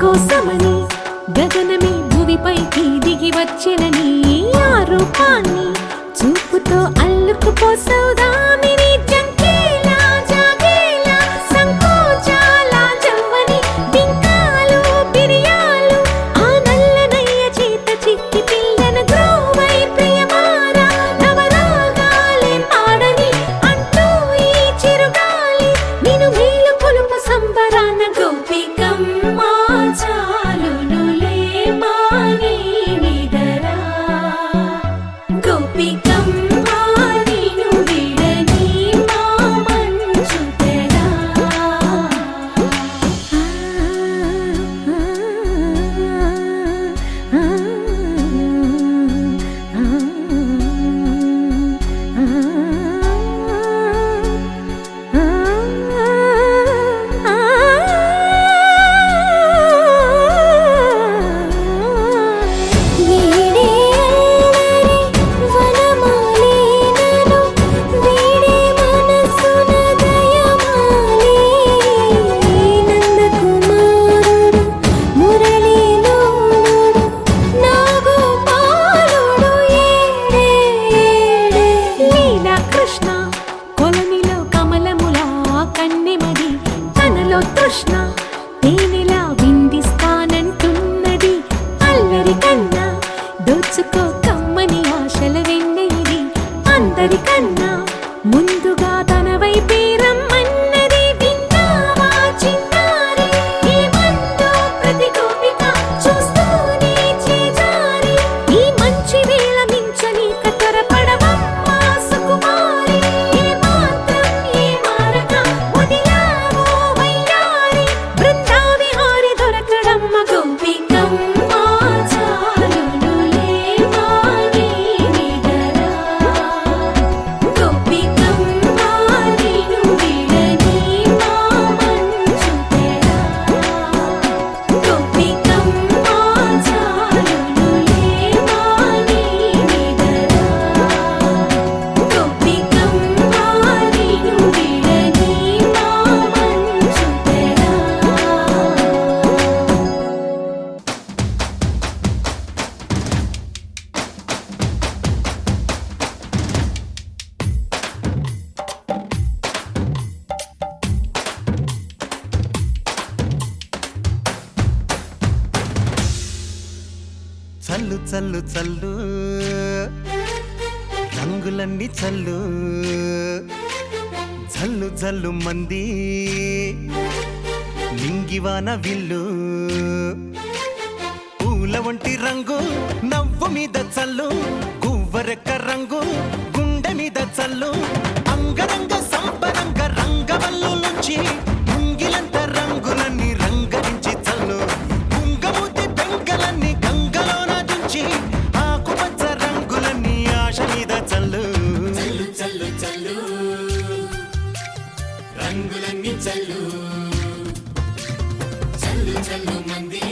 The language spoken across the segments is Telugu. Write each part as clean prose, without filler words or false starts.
కోసమని గగనమే భూమిపైకి దిగి వచ్చెనని ఆ రూపాన్ని చూపుతో అల్లుకుపోసౌదామిని జంకేలా జాగేలా సంకోచాల జవ్వని బింకాలు బిరియాలు ఆ నల్లనయ్య చేత చిక్కి పిల్లన గ్రోవై ప్రియమారా నవరాగాలే పాడని అంటూ ఈ చిరుగాలి నిన్ను మేలు కొలుపు సంబరాన గోపికమ్మ చాలునులే మాని నిదరా గోపికమ్మ నిన్ను విడని మా మంచు తెరా కృష్ణ తేనెలా విందిస్తానంటున్నది అల్లరి కన్నా దోచుకో కమ్మని ఆశల వెన్నెయిది అందరికన్నా ముందుగా తన వైపే రమ్మన్నది విన్నావా చిన్నారి ఏమందో ప్రతి గోపిక చూస్తూనే చేజారి ఈ మంచి వేళ మించనీక త్వరపడవమ్మా సుకుమారి ఏ మాత్రం ఏ మారక వదిలావో వయ్యారి బృందావిహారి దొరకడమ్మ గోపికమ్మ చాలునులే మాని నిదరా గోపికమ్మ నిన్ను విడని మా మంచు తెరా గోపికమ్మ చాలునులే మాని నిదరా గోపికమ్మ నిన్ను విడని మా మంచు తెరా చల్లు చల్లు చల్లు రంగులన్నీ చల్లు జల్లు జల్లు మంది నింగివాన విల్లు పూల వంటి రంగు నవ్వు మీద చల్లు గువ్వరెక్క రంగు గుండె మీద చల్లు అంగరంగ సంబరంగ రంగవల్లు నుంచి ముంగిలంత రంగులన్నీ రంగరించి చల్లు కుంగమూతి పెంకలన్నీ గంగలోన దుంచి ఆకుపచ్చ రంగులన్నీ ఆశ మీద చల్లు చల్లు చల్లు చల్లు రంగులన్నీ చల్లు చల్లు చల్లు మంది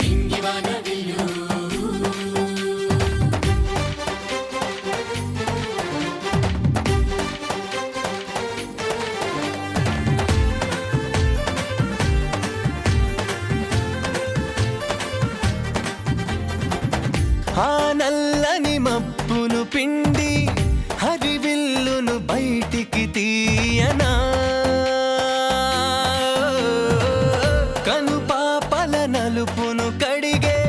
నింగివాన విల్లు ఆ నల్లని మబ్బులు పిండి హరివిల్లును బయటికి తీయనా కను పాపల నలుపును కడిగే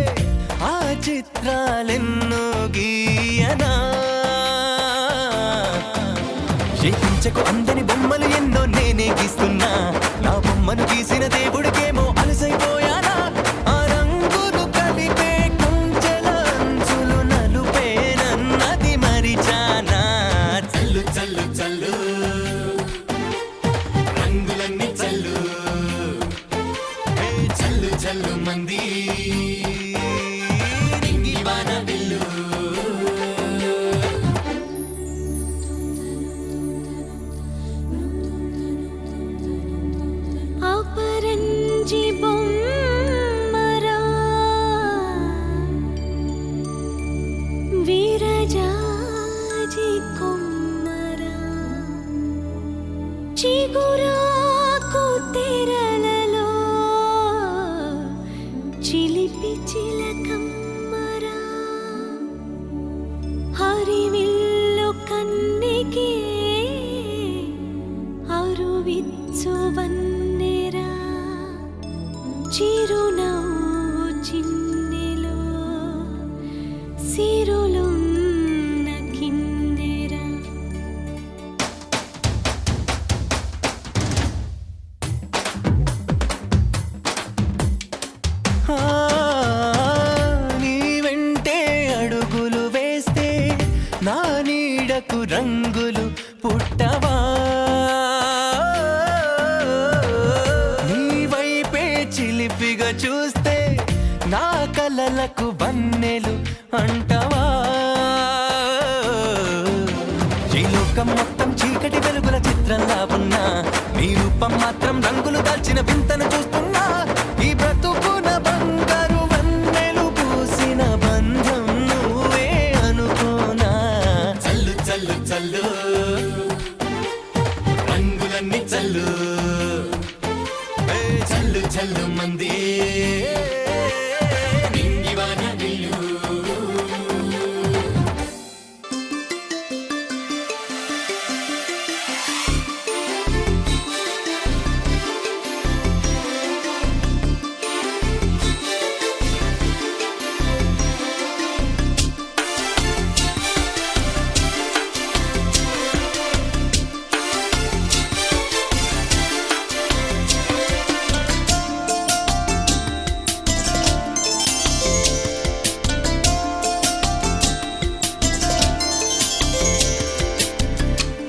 ఆ చిత్రాలెన్నో గీయనా ఎక్కించకు అందని బొమ్మలు ఎన్నో నేనే గీస్తున్నా నా బొమ్మను గీసిన దేవుడికేమో అలసైపోయానా ఆ రంగులు కలిపే కుంచెల అంచులు నలుపేనన్నది మరిచానా చల్లు చల్లు చల్లు రంగులన్నీ చల్లు చల్లు చల్లు మంది నింగివాన విల్లు అపరంజి బొమ్మరా విరజాజి కొమ్మరా చిగురాకు తెరలలో చిరునవ్వు చిన్నెలో సిరులున్న కిన్నెర ఆ, నీ వెంటే అడుగులు వేస్తే నా నీడకు రంగులు పుట్టవా నీ వైపే చిలిపిగా చూస్తే నా కలలకు వన్నెలు అంటవా ఈ లోకం మొత్తం చీకటి వెలుగుల చిత్రంలా ఉన్నా నీ రూపం మాత్రం రంగులు దాల్చిన వింతను చూస్తున్నా ఈ బ్రతుకున బంగారు వన్నెలు పూసిన బంధం నువ్వే అనుకోనా చల్లు చల్లు చల్లు రంగులన్నీ చల్లు ఏ చల్లు చల్లు మంది నింగివాన విల్లు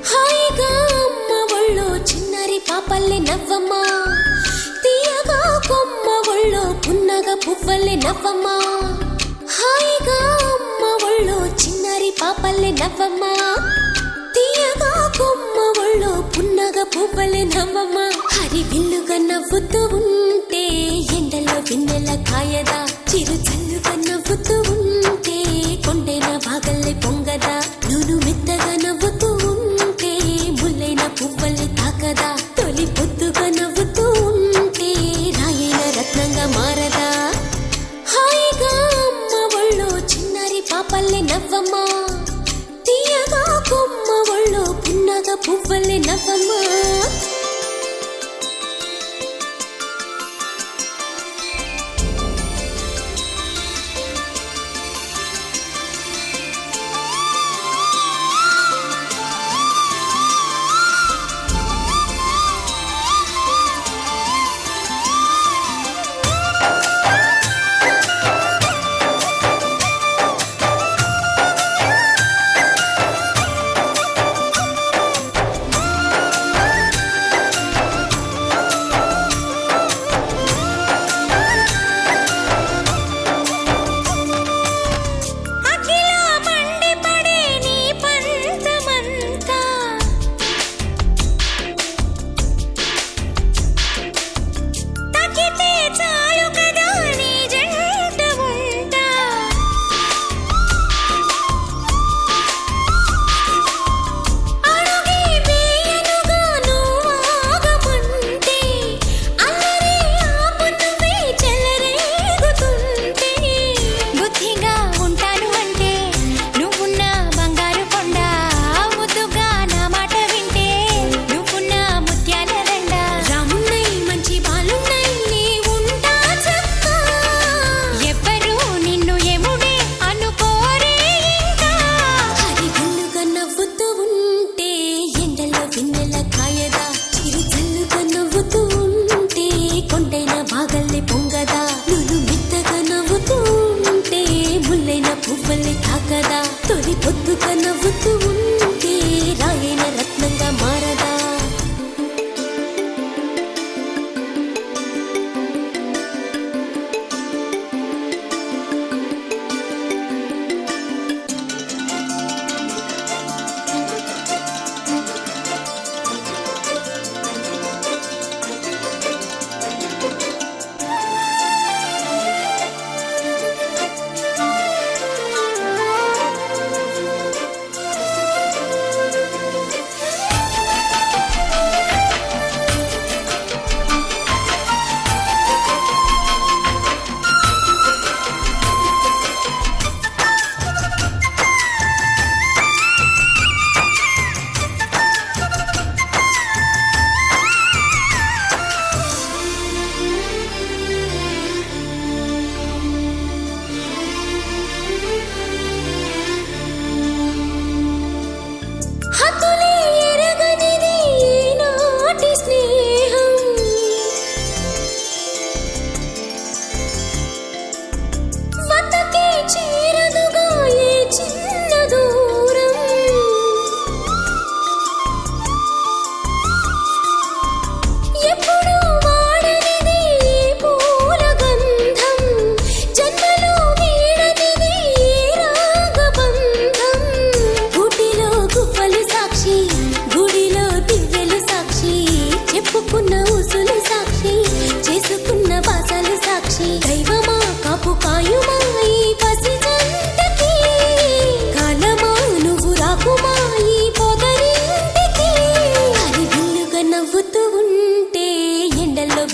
హాయిగా అమ్మ ఒళ్ళో చిన్నారి పాపల్లె నవ్వమ్మా తీయగా కొమ్మ ఒళ్ళో పున్నగ పువ్వల్లె నవ్వమ్మా హాయిగా అమ్మ ఒళ్ళో చిన్నారి పాపల్లె నవ్వమ్మా తీయగా కొమ్మ ఒళ్ళో పున్నగ పువ్వల్లె నవ్వమ్మా హరి విల్లుగా నవ్వుతూ ఉంటే ఎండలో వెన్నెల కాయదా చిరు చల్లుగా నవ్వుతూ ఉంటే కొండైన వాగల్లె పొంగదా నూను మెత్తగా నవ్వుతూ ఉంటే ముల్లైన పువ్వల్ని తాకదా తొలి పొద్దుగా నవ్వుతూ ఉంటే రాయైన రత్నంగా మారదా హాయిగా అమ్మ ఒళ్ళో చిన్నారి పాపల్లె నవ్వమ్మా తీయగా కొమ్మ ఒళ్ళో పున్నగా పువ్వల్లె నవ్వమ్మా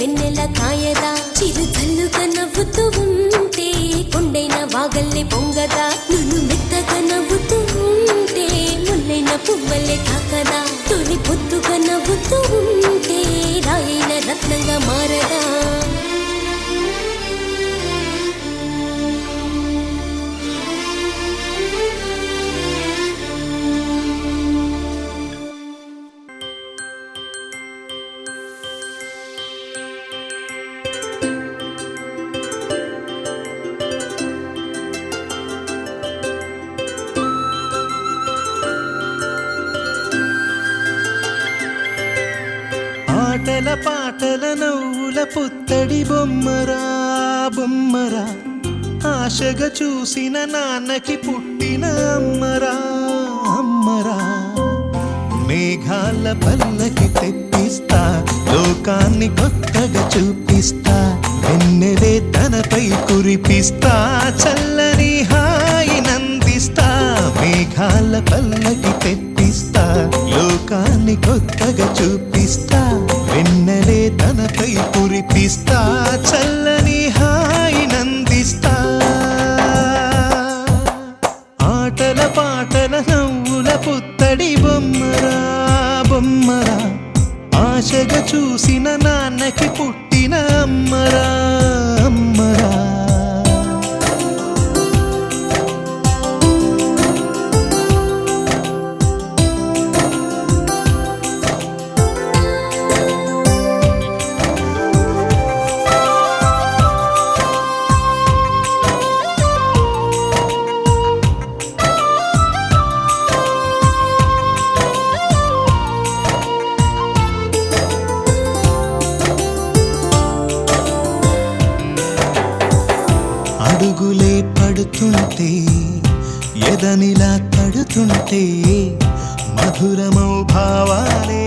వెన్నెల కాయదా చిరు చల్లుగా నవ్వుతూ ఉంటే కొండైన వాగల్లే పొంగదా నువ్వు మెత్తగా నవ్వుతూ ఉంటే ముల్లైన పువ్వలే తాకదా తొలి పొద్దుగా నవ్వుతూ ఉంటే రాయైన రత్నంగా మారదా ఆటల పాటల నవ్వుల పుత్తడి బొమ్మరా బొమ్మరా ఆశగా చూసిన నాన్నకి పుట్టిన అమ్మరా అమ్మరా మేఘాల పల్లకి తెప్పిస్తా లోకాన్ని కొత్తగా చూపిస్తా వెన్నెలే తనపై కురిపిస్తా చల్లని హాయి నందిస్తా మేఘాల పల్లకి తెప్పిస్తా లోకాన్ని కొత్తగా చూపిస్తా వెన్నెలే తనపై కురిపిస్తా చల్లని హాయి నందిస్తా ఆటల పాటల నవ్వుల పుత్తడి బొమ్మరా బొమ్మరా ఆశగా చూసిన నాన్నకి పుట్టిన అమ్మరా అమ్మరా అడుగులే పడుతుంటే ఎదనిలా తడుతుంటే మధురమౌ భావాలే